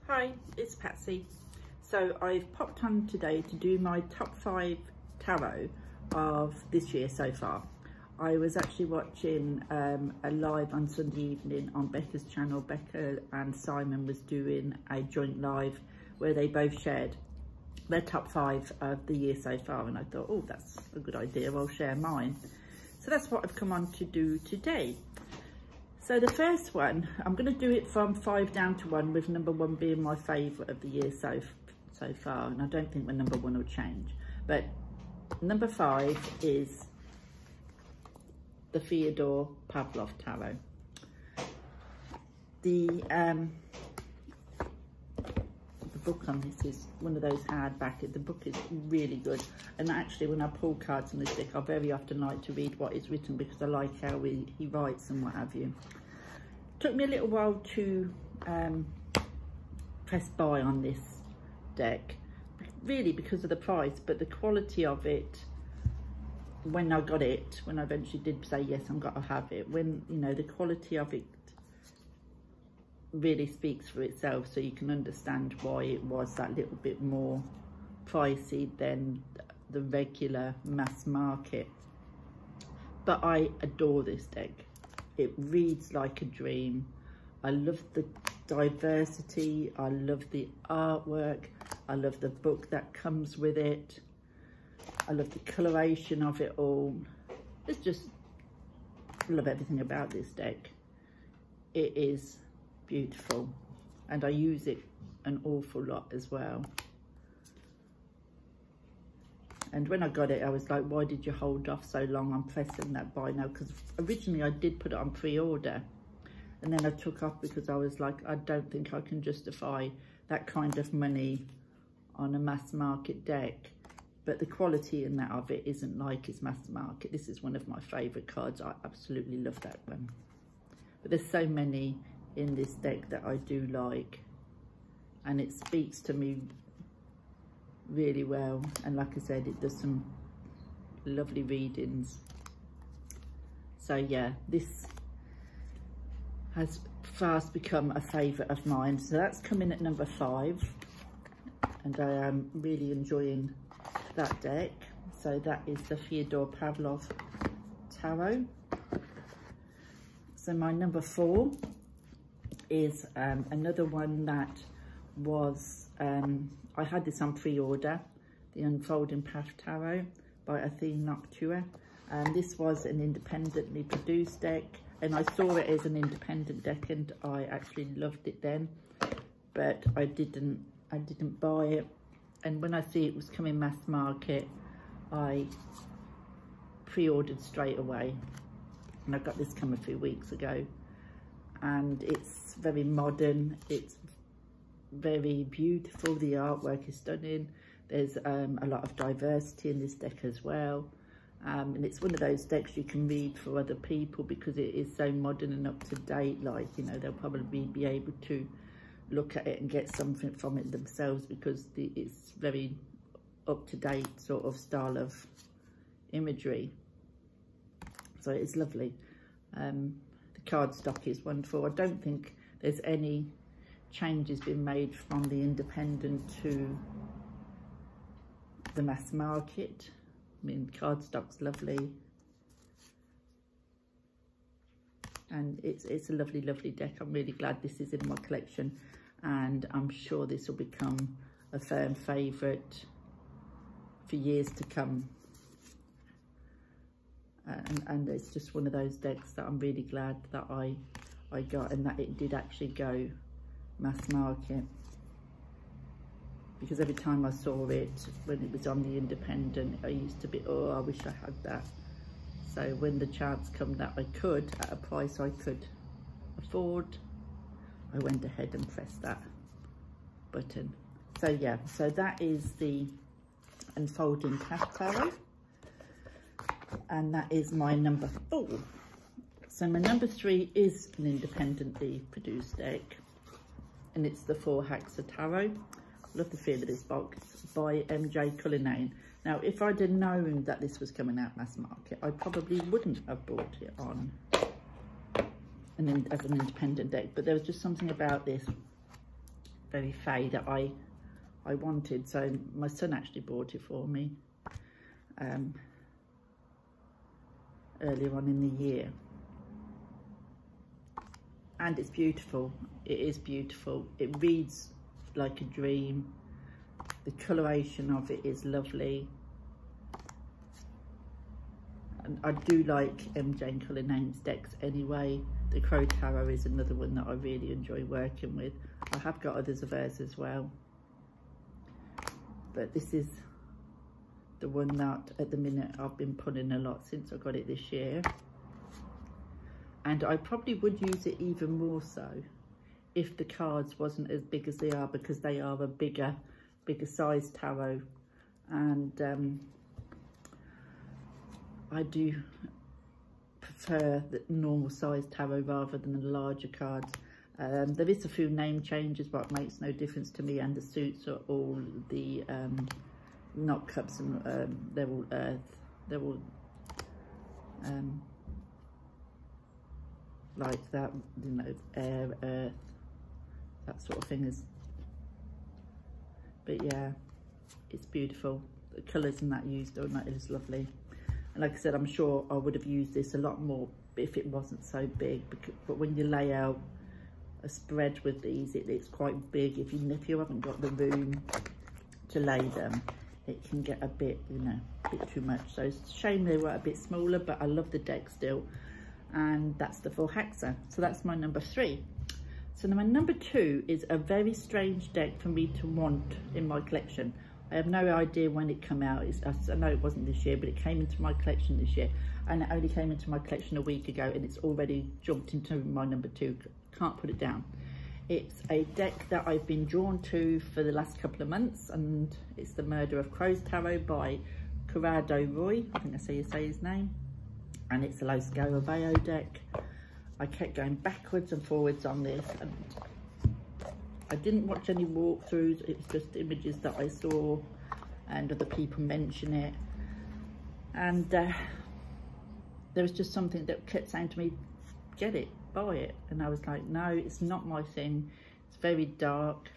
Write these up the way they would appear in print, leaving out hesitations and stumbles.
Hi, it's Patsy. So I've popped on today to do my top 5 tarot of this year so far. I was actually watching a live on Sunday evening on Becca's channel. Becca and Simon was doing a joint live where they both shared their top 5 of the year so far, and I thought, oh, that's a good idea, I'll share mine. So that's what I've come on to do today. So the first one, I'm going to do it from 5 down to 1, with number 1 being my favourite of the year so far, and I don't think my number 1 will change. But number 5 is the Theodore Pavlov tarot. The book on this is one of those hardback. The book is really good, and actually when I pull cards in this deck I very often like to read what is written because I like how he writes and what have you. Took me a little while to press buy on this deck, really because of the price, but the quality of it, when I got it, when I eventually did say yes, I'm got to have it, when, you know, the quality of it really speaks for itself, so you can understand why it was that little bit more pricey than the regular mass market. But I adore this deck. It reads like a dream. I love the diversity, I love the artwork, I love the book that comes with it, I love the coloration of it all. It's just, I love everything about this deck. It is beautiful, and I use it an awful lot as well. And when I got it, I was like, why did you hold off so long on pressing that buy now? Because originally I did put it on pre-order, and then I took off because I was like, I don't think I can justify that kind of money on a mass market deck. But the quality in that of it isn't like its mass market. This is one of my favourite cards. I absolutely love that one. But there's so many in this deck that I do like, and it speaks to me really well, and like I said, it does some lovely readings. So yeah, this has fast become a favourite of mine. So that's coming at number 5, and I am really enjoying that deck. So that is the Theodore Pavlov tarot. So my number 4 is another one that was, I had this on pre-order, the Unfolding Path Tarot by Athene Noctua. This was an independently produced deck, and I saw it as an independent deck, and I actually loved it then, but I didn't buy it. And when I see it was coming mass market, I pre-ordered straight away, and I got this come a few weeks ago. And it's very modern, it's very beautiful, the artwork is stunning. There's a lot of diversity in this deck as well, and it's one of those decks you can read for other people because it is so modern and up to date. Like, you know, they'll probably be able to look at it and get something from it themselves because it's very up to date sort of style of imagery. So it's lovely. Card stock is wonderful. I don't think there's any changes been made from the independent to the mass market. I mean, card stock's lovely, and it's a lovely deck. I'm really glad this is in my collection, and I'm sure this will become a firm favourite for years to come. And it's just one of those decks that I'm really glad that I got, and that it did actually go mass market, because every time I saw it when it was on the independent, I used to be, oh, I wish I had that. So when the chance come that I could, at a price I could afford, I went ahead and pressed that button. So yeah, so that is the Unfolding Path Tarot, and that is my number 4. So my number 3 is an independently produced deck, and it's the 4 Haxa Tarot. Love the feel of this box, by MJ Cullinane. Now, if I'd have known that this was coming out mass market, I probably wouldn't have bought it on as an independent deck, but there was just something about this very fey that I wanted. So my son actually bought it for me earlier on in the year. And it's beautiful. It is beautiful. It reads like a dream. The coloration of it is lovely. And I do like MJ and Cullinan's decks anyway. The Crow Tarot is another one that I really enjoy working with. I have got others of hers as well. But this is the one that at the minute I've been pulling a lot since I got it this year. And I probably would use it even more so if the cards wasn't as big as they are, because they are a bigger size tarot. And I do prefer the normal size tarot rather than the larger cards. There is a few name changes, but it makes no difference to me, and the suits are all the not cups, and they're all earth. They're all like that, you know, air, earth, that sort of thing is. But yeah, it's beautiful. The colours in that used on that is lovely. And like I said, I'm sure I would have used this a lot more if it wasn't so big. But when you lay out a spread with these, it's quite big. If you haven't got the room to lay them, it can get a bit, you know, a bit too much. So it's a shame they were a bit smaller, but I love the deck still. And that's the full Haxa. So that's my number 3. So my number 2 is a very strange deck for me to want in my collection. I have no idea when it came out. I know it wasn't this year, but it came into my collection this year. And it only came into my collection a week ago, and it's already jumped into my number 2. Can't put it down. It's a deck that I've been drawn to for the last couple of months, and it's the Murder of Crows Tarot by Corrado Roy. I think that's how you say his name. And it's a Los Garabeo deck. I kept going backwards and forwards on this, and I didn't watch any walkthroughs. It was just images that I saw and other people mention it. And there was just something that kept saying to me, get it, buy it. And I was like, no, it's not my thing. It's very dark.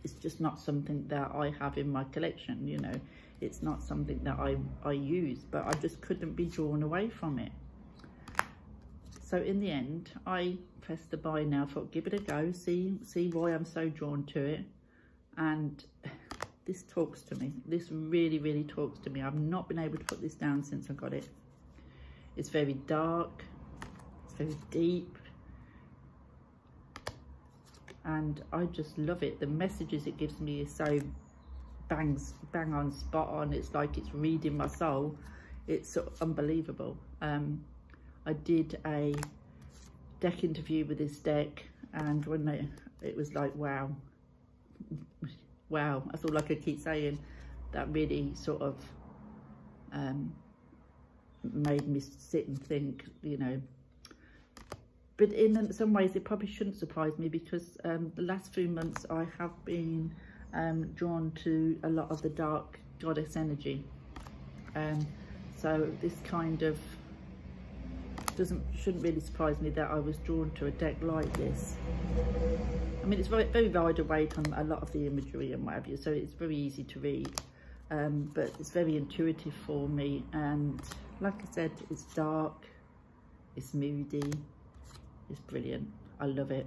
It's just not something that I have in my collection, you know. It's not something that I use, but I just couldn't be drawn away from it. So in the end, I pressed the buy now. Thought, give it a go, see why I'm so drawn to it. And this talks to me. This really, really talks to me. I've not been able to put this down since I got it. It's very dark. It's very deep. And I just love it. The messages it gives me is so bang on, spot on. It's like it's reading my soul. It's sort of unbelievable. I did a deck interview with this deck, and when it was like, wow, that's all I could keep saying. That really sort of made me sit and think, you know. But in some ways it probably shouldn't surprise me, because the last few months I have been drawn to a lot of the dark goddess energy. So this kind of shouldn't really surprise me that I was drawn to a deck like this. I mean, it's very wide awake on a lot of the imagery and what have you, so it's very easy to read, but it's very intuitive for me. And like I said, it's dark, it's moody, it's brilliant. I love it.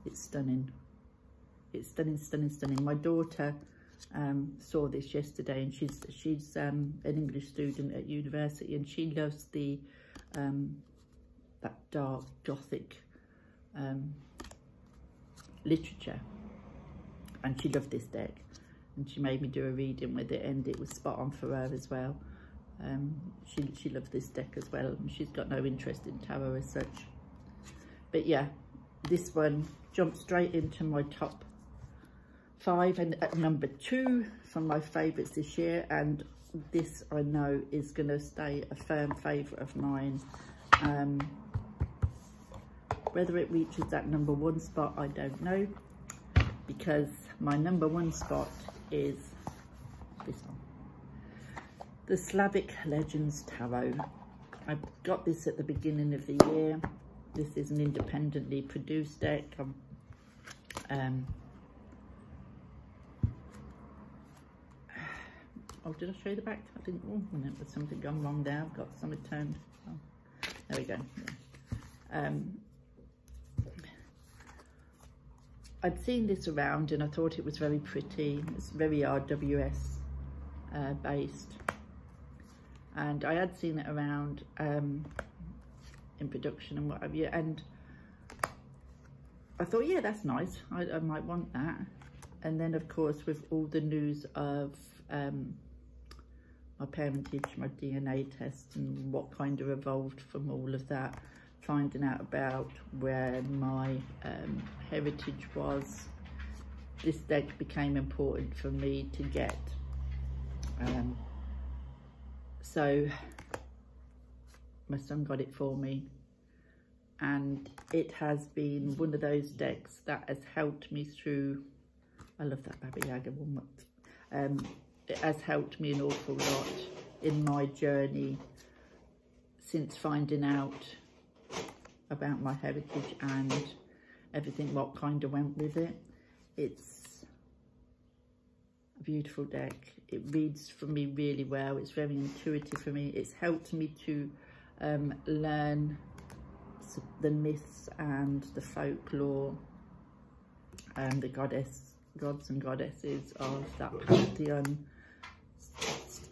It's stunning. It's stunning, stunning, stunning. My daughter saw this yesterday, and she's an English student at university, and she loves the that dark gothic literature, and she loved this deck, and she made me do a reading with it, and it was spot on for her as well. She loved this deck as well, and she's got no interest in tarot as such. But yeah, this one jumped straight into my top 5, and at number 2 from my favourites this year, and this I know is going to stay a firm favourite of mine. Whether it reaches that number 1 spot, I don't know, because my number 1 spot is this one, the Slavic Legends Tarot. I got this at the beginning of the year. This is an independently produced deck. Oh, did I show you the back? I didn't. Oh, there's something gone wrong there. I've got something turned. Oh, there we go. Yeah. I'd seen this around and I thought it was very pretty. It's very RWS based, and I had seen it around in production and what have you, and I thought, yeah, that's nice. I might want that. And then, of course, with all the news of my parentage, my DNA test, and what kind of evolved from all of that, finding out about where my heritage was, this deck became important for me to get. So my son got it for me, and it has been one of those decks that has helped me through. I love that Baba Yaga one. It has helped me an awful lot in my journey since finding out about my heritage and everything what kind of went with it. It's a beautiful deck. It reads for me really well. It's very intuitive for me. It's helped me to learn the myths and the folklore and the gods and goddesses of that pantheon.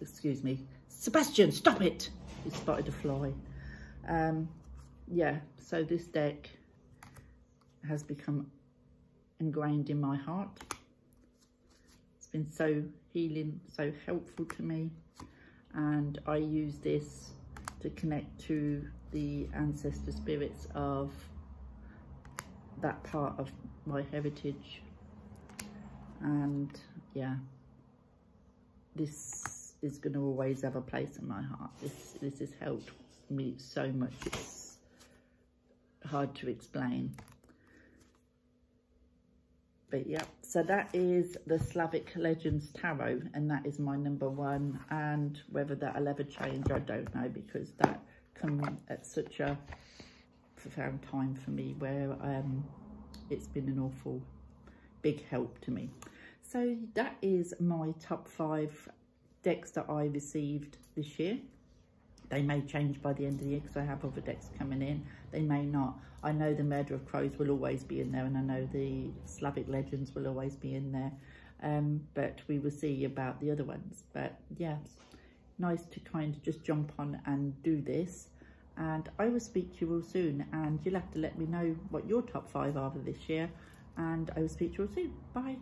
Excuse me, Sebastian, stop it! He spotted a fly. Yeah, so this deck has become ingrained in my heart. It's been so healing, so helpful to me, and I use this to connect to the ancestor spirits of that part of my heritage. And yeah, this is going to always have a place in my heart. This has helped me so much. It's hard to explain. But yeah, so that is the Slavic Legends Tarot, and that is my #1. And whether that'll ever change, I don't know, because that come at such a profound time for me where it's been an awful big help to me. So that is my top 5 decks that I received this year. They may change by the end of the year because I have other decks coming in. They may not. I know the Murder of Crows will always be in there, and I know the Slavic Legends will always be in there. But we will see about the other ones. But yeah, nice to kind of just jump on and do this. And I will speak to you all soon, and you'll have to let me know what your top 5 are for this year. And I will speak to you all soon. Bye.